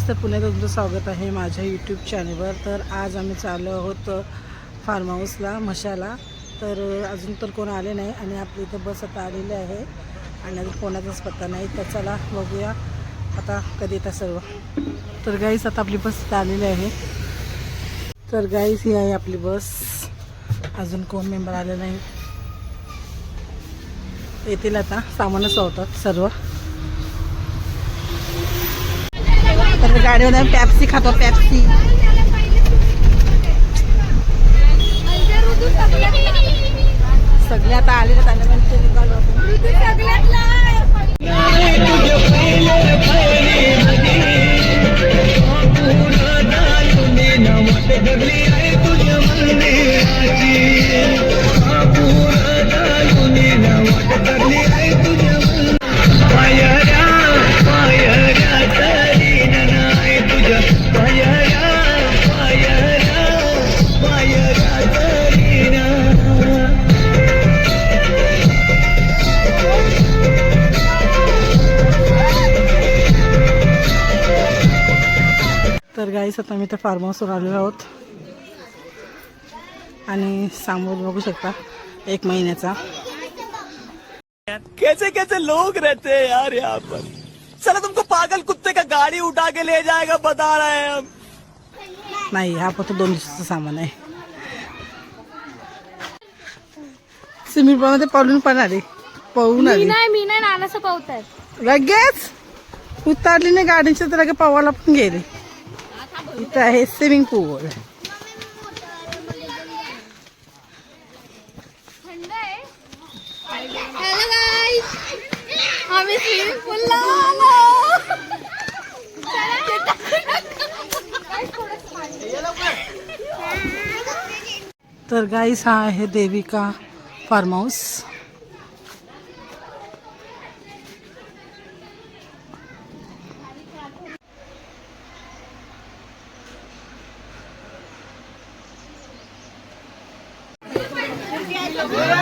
गाईस, तर पुन्हा तुमचं स्वागत आहे माझ्या यूट्यूब चॅनलवर. तर आज आम्ही चाललो आहोत फार्म हाऊसला, मशाला. तर अजून तर कोण आले नाही आणि आपली इथं बस आता आलेली आहे आणि अजून कोणाचाच पत्ता नाही. तर चला बघूया आता कधी येतात सर्व. तर गाईस, आता आपली बस इथं आलेली आहे. तर गाईस, ही आहे आपली बस. अजून कोण मेंबर आले नाही, येतील आता. सामानच सोडतात सर्व. तर गाडीवर पॅप्सी खातो, पॅप्सी. सगळे आता आलेले म्हणजे निघालो. तर गाईस, आता मी तर फार्म हाऊसवर आलेलो आहोत आणि समोर बघू शकता 1 महिन्याचा. कैसे कैसे लोग रहते हैं यार यहाँ पर. चलो तुमको पागल कुत्ते का गाड़ी उठा के ले जाएगा, बता रहे हैं हम. नाही, हा फक्त 2 दिवसाचं सामान आहे. स्विमिंग पूल मध्ये पळून आली. मी नाही नानाचं पावतात. लगेच उतरली नाही गाडीच्या, तर लगेच पवायला पण गेली. इथं आहे स्विमिंग पूल. हॅलो गाईस, आम्ही स्विमिंग पूलला आलो. तर गाईस, हा आहे देविका फार्म हाऊस.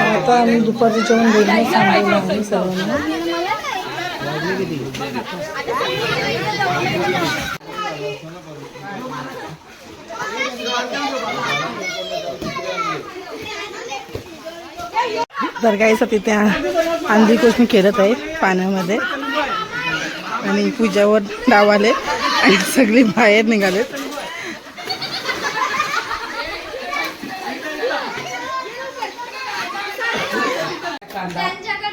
आता आम्ही दुपारचं जेवण बोलणं सांगितलं आहे सर्वांना. तर गाईस, तिथे अंधी कोशमी खेळत आहे पाण्यामध्ये आणि पूजावर डाव आले आणि सगळी बाहेर निघालेत.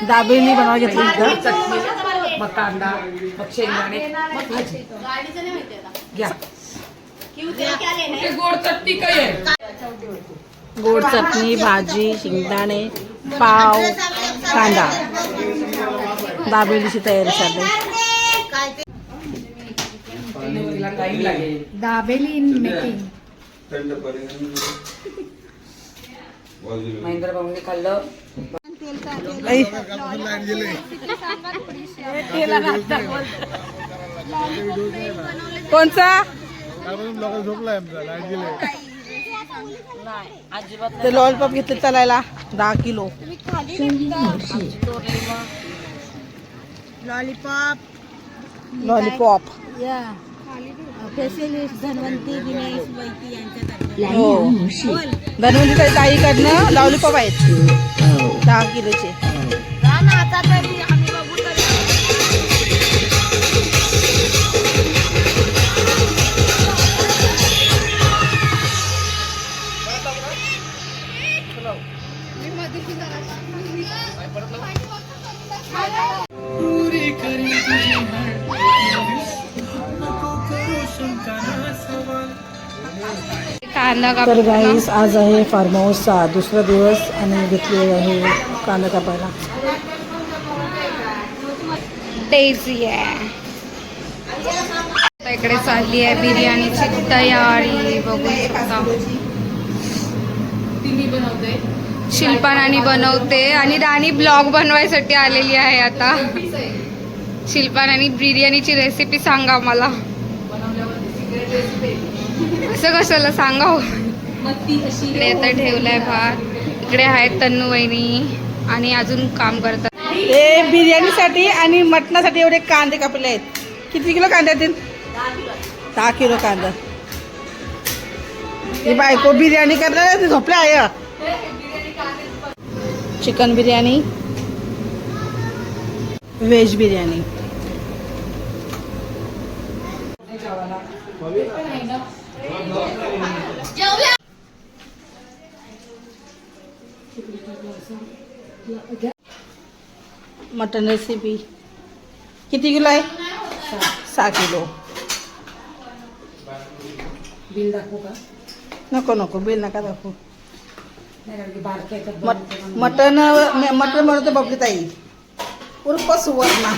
दाबेली बनवा घेतली इथं. मग कांदा, मग शेंगदाणे, मग भाजी घ्या. गोड चटणी काय आहे? गोड चटणी, भाजी, शेंगदाणे, पाव, कांदा. दाबेलीची तयारी चालू. Dabeli in making. महेंद्र भाऊंनी खाल्लं. कोणचा ते लॉलीपॉप घेतले चालायला 10 kilo. Lollipop specialist Dhanwanti Vinayak Vaiti यांच्यातर्फे. हो, धन्वंती ताईकडनं लॉलीपॉप आहेत 10 किलोचे. तर गाईस, आज आहे फार्म हाऊसचा 2रा दिवस आणि घेतलेला आहे कांदा कापायला. टेझी आहे. इकडे चालली आहे बिर्याणीची तयारी. बघू शकता शिल्पा राणी बनवते आणि राणी ब्लॉग बनवायसाठी आलेली आहे. आता शिल्पा राणी, बिर्याणीची रेसिपी सांगा मला. असं कशाला सांगा. इकडे आता ठेवलाय भात. इकडे आहेत तन्नू वहिनी आणि अजून काम करतात. हे बिर्याणीसाठी आणि मटणासाठी एवढे कांदे कापले आहेत. किती किलो कांदे आहेत? 10 किलो कांदा. ही बायको बिर्याणी करणार आहे, ती झोपल्या आहे. Chicken biryani, veg biryani. Mutton recipe किती किलो आहे? 6 किलो. बिल दाखवू का? नको नको बिल नका दाखवू. नाही कारण की बारके याच्यात मटन मटन बनवते बबली ताई उर्फ सुवर्णा.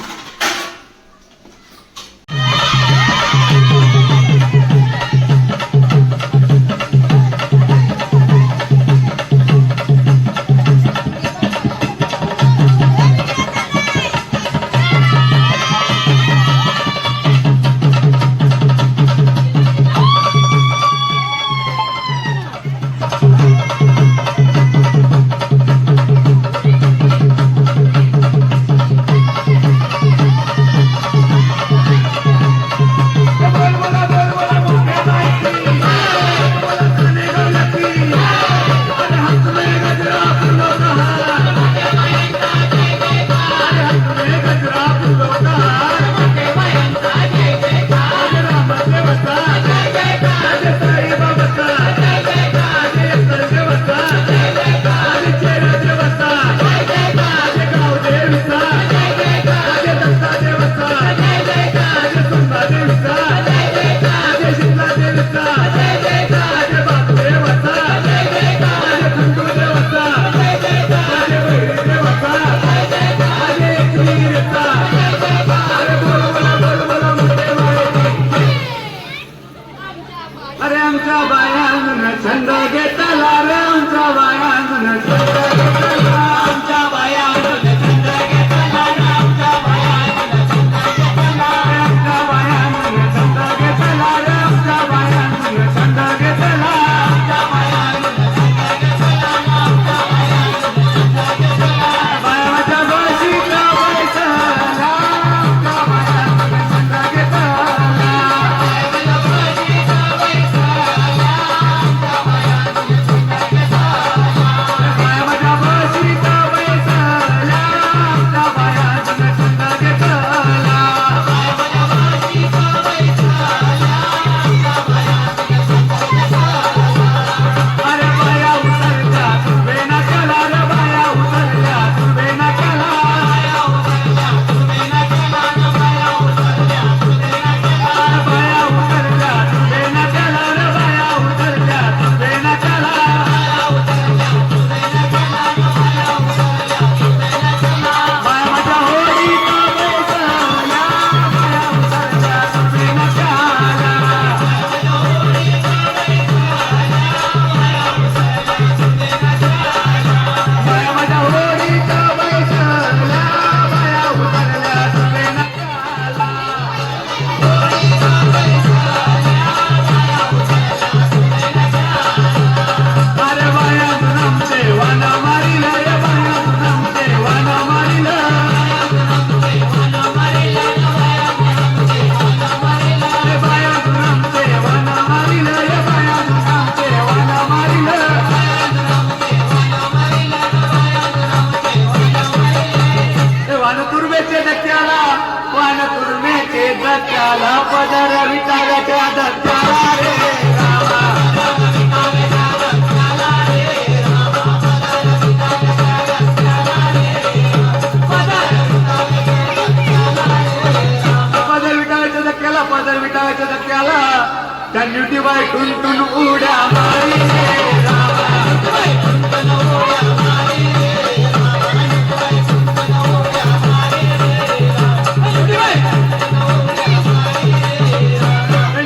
न्यूटीबाई टुन उड्या मारी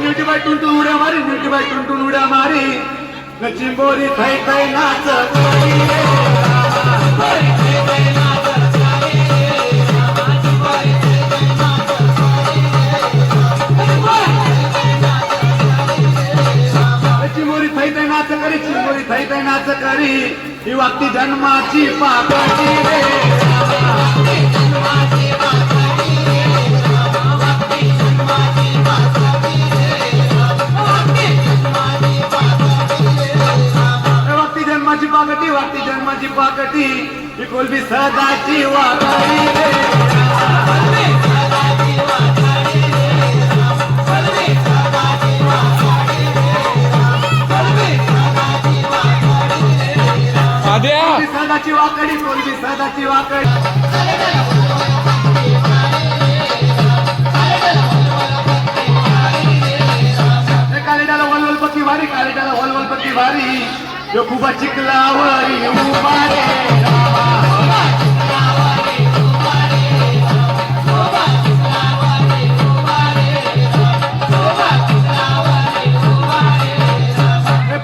न्यूटीबाई टुन उड्या मारी न्यूटीबाई टुन उड्या मारी चिंबोरी थै थै नाच चिंबोरी थै थै नाच करी चिंबोरी थै थै नाच करी ही वागती जन्माची पापची रे चिंबोरी कोलबी सदाची वाकडी रे कोलबी सदाची वाकडी कोलबी सदाची वाकडी कालेटाला वलवल पक्की वारी कालेटाला वलवल पक्की वारी यो खूप चिखलावरी उभा रे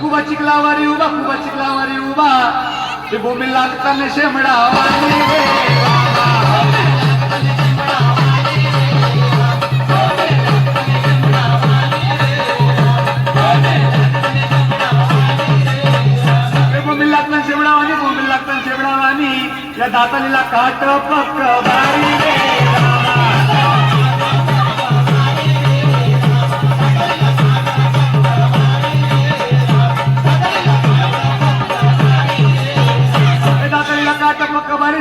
खूप चिखलावरी उभा ते बोंबी लागताना शेमडा वाणी रे बोंबील लागताना शेमडावानी या दातालीला काट पक्क भारी रे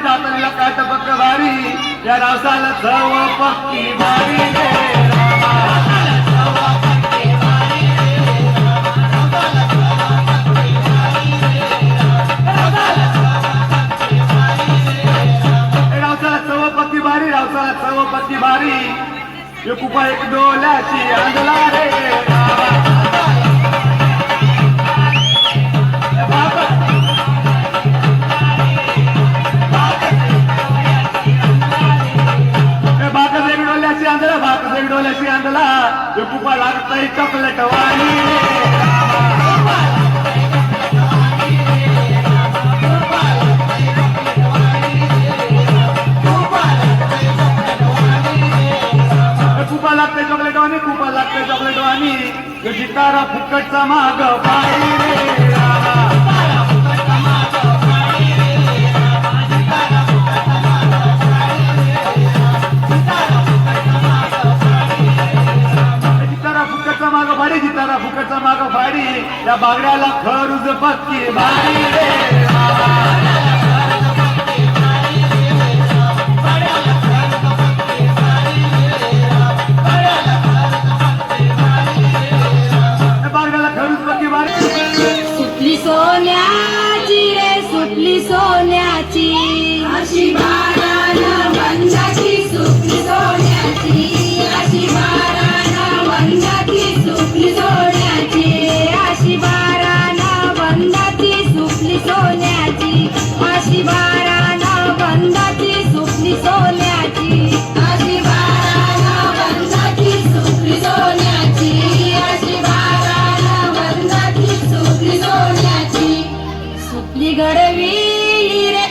दातालीला काट पक्क भारी या रावसाला चव पक्की भारी रे रावसाला चव पक्की भारी यो कुपा एक डोल्याची आंधळा रे डोल्याची आंधळा यो कुपा लागतय चॉकलेट वाणी कुपा लागते चॉकलेट वाणी यो जितारा फुकटचा माग पायी रे जितारा फुकटचा माग फाडी या बागड्याला खरूज पक्की भारी रे बागड्याला खरूज पक्की भारी सुटली सोन्याची रे सुटली सोन्याची अशी बारानं वंजाची सुटली सोन्याची अशी बारानं वंजाची सुटली सोन्याची अशी बारानं वंजाची सुटली सोन्याची अशी बारानं वंजाची सुटली सोन्याची अशी बारानं वंजाची सुटली सोन्याची अशी बारानं वंजाची सुटली सोन्याची सुटली घडवी रे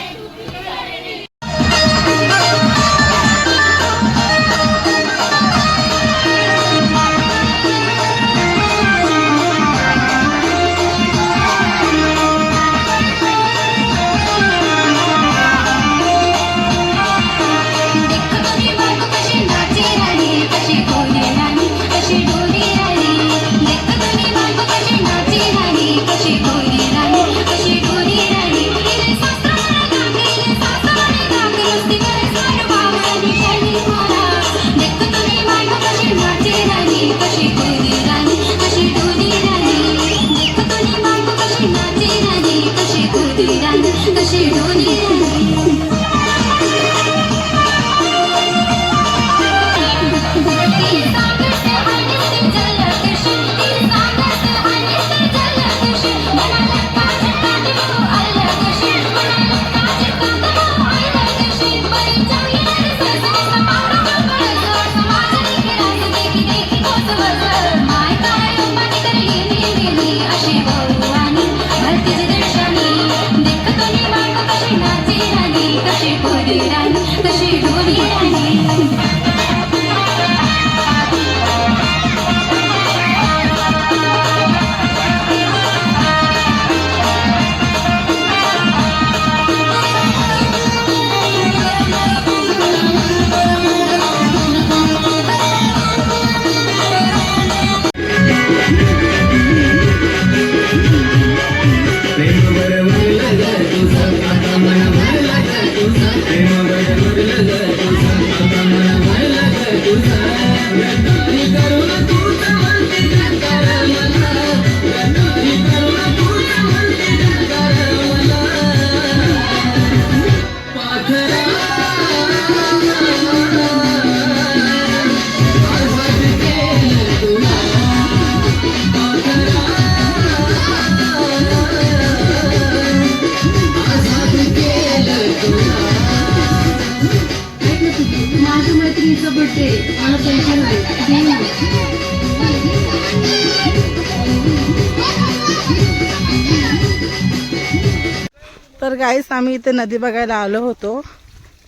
तर गाईस आम्ही इथे नदी बघायला आलो होतो,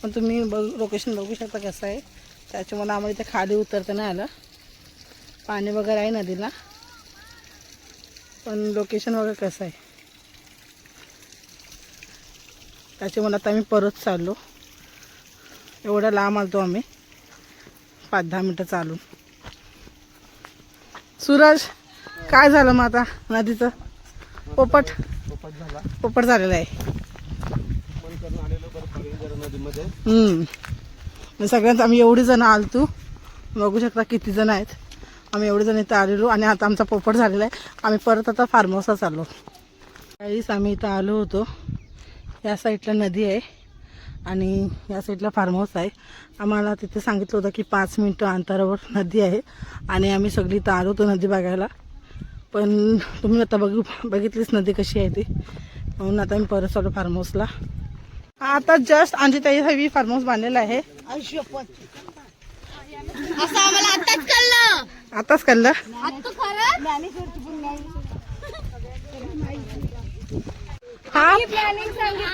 पण तुम्ही लोकेशन बघू शकता कसं आहे. त्याच्यामुळे आम्हाला इथे खाली उतरता नाही आलं. पाणी वगैरे आहे नदीला, पण लोकेशन वगैरे कसं आहे त्याच्यामुळे आता आम्ही परत चाललो. एवढा लांब आलतो आम्ही 5-10 मिनटं चालून. सूरज काय झालं मग आता नदीचं? पोपट झालेला आहे. सगळ्यांच आम्ही एवढी जण आलतो, बघू शकता किती जण आहेत. आम्ही एवढे जण इथं आलेलो आणि आता आमचा पोपट झालेला आहे. आम्ही परत आता फार्म हाऊसला चाललो. काहीच आम्ही इथं आलो होतो. या साईडला नदी आहे आणि या साईडला फार्म हाऊस आहे. आम्हाला तिथे सांगितलं होतं की 5 मिनटं अंतरावर नदी आहे आणि आम्ही सगळी इथं आलो होतो नदी बघायला. पण तुम्ही आता बघितलीच नदी कशी आहे ती, म्हणून आता मी परत चालू फार्म हाऊसला. आता जस्ट अंजिताई हवी फार्म हाऊस बांधलेला आहे. असं आम्हाला आताच कळलं. आताच कळलं.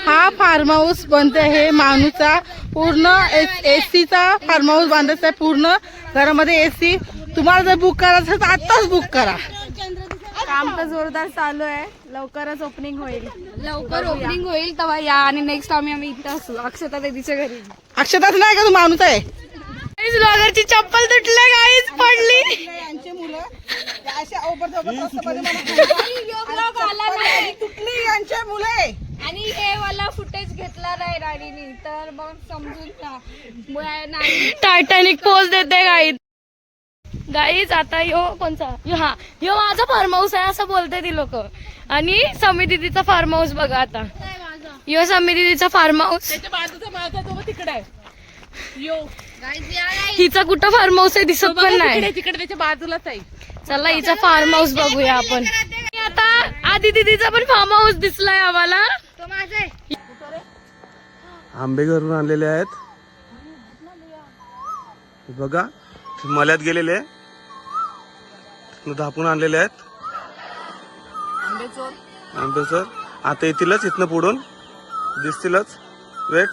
हा फार्म हाऊस बनते आहे मानूचा. पूर्ण एसीचा फार्म हाऊस बांधायचा आहे. पूर्ण घरामध्ये एसी. तुम्हाला जर बुक करायचं असेल तर आत्ताच बुक करा. काम तर जोरदार चालू आहे. लवकरच ओपनिंग होईल. लवकर ओपनिंग होईल तेव्हा या. आणि नेक्स्ट आम्ही इथं असू अक्षता दीदीच्या घरी. अक्षताच नाही का तू मानूचा आहे. ब्लॉगरची चप्पल तुटले गाईच पडली. यांचे मुलं अशा तुटली यांचे मुलं. आणि हे वाला फुटेज घेतला नाही राणीनी, तर मग समजून टायटॅनिक पोज देते गाईज. आता यो कोणचा यो माझा फार्म हाऊस आहे असं बोलते ती लोक. आणि समितीचा फार्म हाऊस बघा. आता यो समितीचा फार्म हाऊस तिकडे आहे. हिचा कुठं फार्म हाऊस आहे दिसत पण नाही. तिकडे त्याच्या बाजूलाच आहे. चला हिचा फार्म हाऊस बघूया आपण. आता आधी दीदीचा पण फार्म हाऊस दिसलाय आम्हाला. तो माझा आहे. आंबे घरून आणलेले आहेत बघा. मल्यात गेलेले धापून आणलेले आहेत आंबेचोर. आता येतीलच इथनं पुढून दिसतीलच. वेट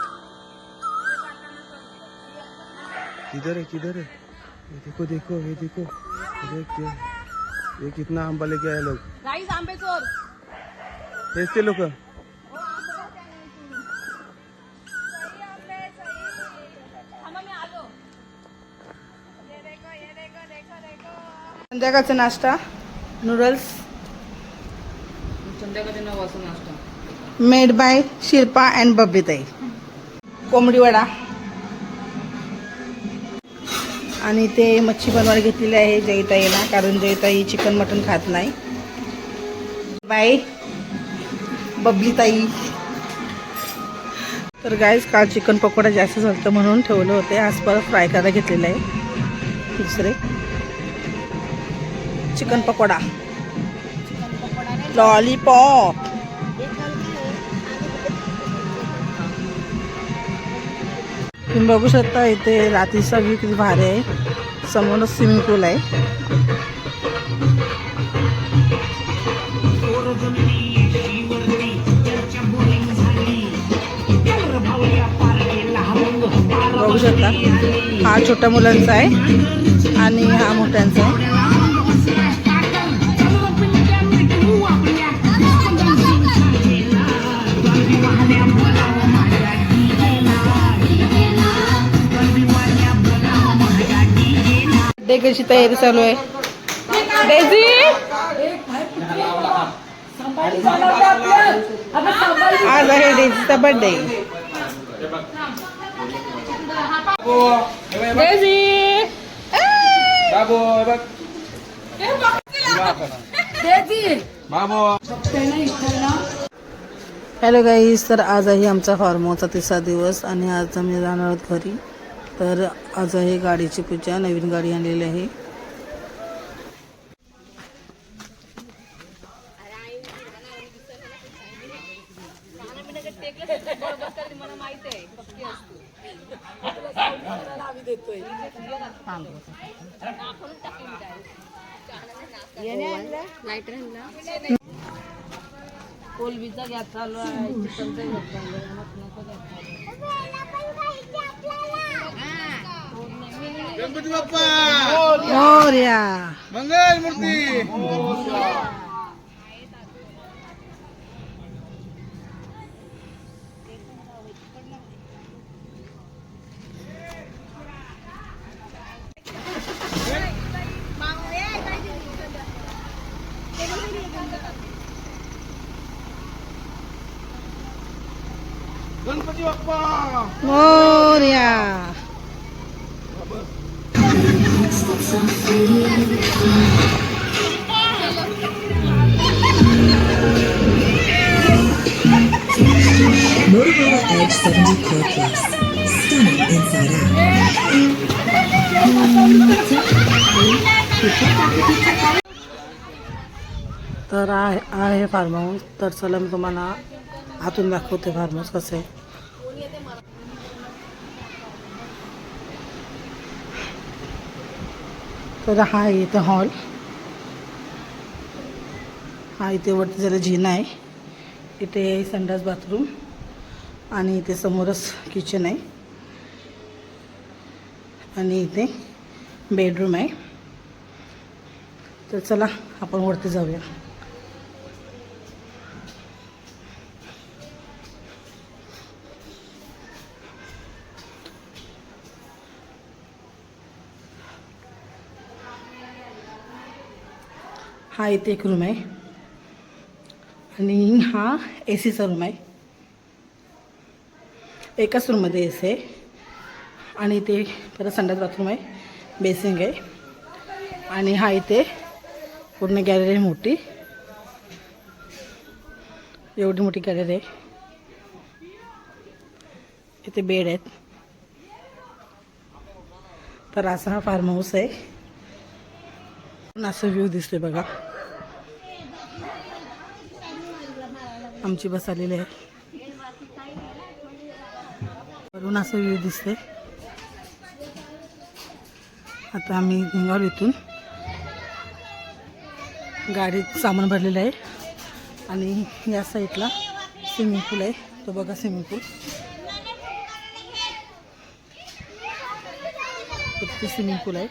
किधर है ये देखो देख ये कितना आंबा लेके आए लोग. हेच ते लोक. संध्याकाळचा नाश्ता नूडल्स संध्याकाळी 9 वाजता नाश्ता. मेड बाय शिल्पा अँड बबीताई. कोंबडी वडा आणि ते मच्छी बनवायला घेतलेली आहे जयताईला, कारण जयताई चिकन मटन खात नाही. बाय बबलीताई. तर गाईज काल चिकन पकोडा जास्त झालं म्हणून ठेवलं होते. आज परत फ्राय करायला घेतलेलं आहे. दुसरे चिकन पकोडा लॉलीपॉप. तुम्ही बघू शकता इथे रात्रीचा व्ह्यू किती भारी आहे. समोरच स्विमिंग पूल आहे. बघू शकता हा छोट्या मुलांचा आहे आणि हा मोठ्यांचा आहे. कशी तयारी चालू आहे. डेझी आज आहे डेझीचा बर्थडे. Hello guys. तर आज आहे आमचा फार्म हाऊसचा 3रा दिवस आणि आज आम्ही जाणार आहोत घरी. तर आज आहे गाडीची पूजा. नवीन गाडी आणलेली आहे. कोलबीचा गॅस चालू आहे, चिकनचा गॅस चालू आहे, मटणाचा गॅस चालू आहे. गणपती बाप्पा मोरया. मंगल मूर्ती. Ganpati Bappa Morya. Motorola Edge 70 Pro Plus. Stunning inside out. तर आहे फार्म हाऊस. तर चला मी तुम्हाला आतून दाखवते फार्म हाऊस कसं आहे. तर हा आहे इथे हॉल. हा इथे वरती जरा जिना आहे. इथे संडास बाथरूम आणि इथे समोरच किचन आहे आणि इथे बेडरूम आहे. तर चला आपण वरती जाऊया. हा इथे एक रूम आहे आणि हा एसीचा रूम आहे. एकाच रूममध्ये एसी आहे आणि इथे परत संडास बाथरूम आहे, बेसिंग आहे आणि हा इथे पूर्ण गॅलरी आहे मोठी. एवढी मोठी गॅलरी आहे. इथे बेड आहेत. तर असा हा फार्म हाऊस आहे. असं व्ह्यू दिसते बघा. आमची बस आलेली आहे. वरून असं व्ह्यू दिसते. आता आम्ही निघालो इथून. गाडीत सामान भरलेलं आहे आणि या साईडला स्विमिंग पूल आहे. तो बघा स्विमिंग पूल. इथे स्विमिंग पूल आहे.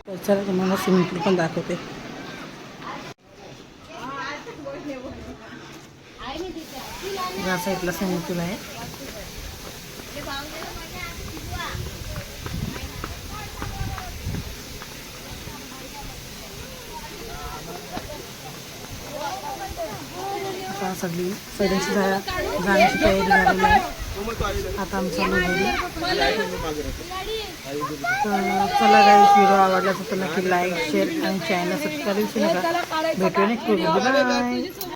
तर चला तुम्हाला स्विमिंग पूल पण दाखवते. या साईडला स्विमिंग पूल आहे. आता सगळी सगळ्यांची जाण्याची तयारी झालेली आहे. आता आमचा घरी. तर चला गाईस, व्हिडिओ आवडला तर नक्की लाईक शेअर आणि चॅनल सबस्क्राईब करू नका. भेटूया नेक्स्ट व्हिडिओ. बाय.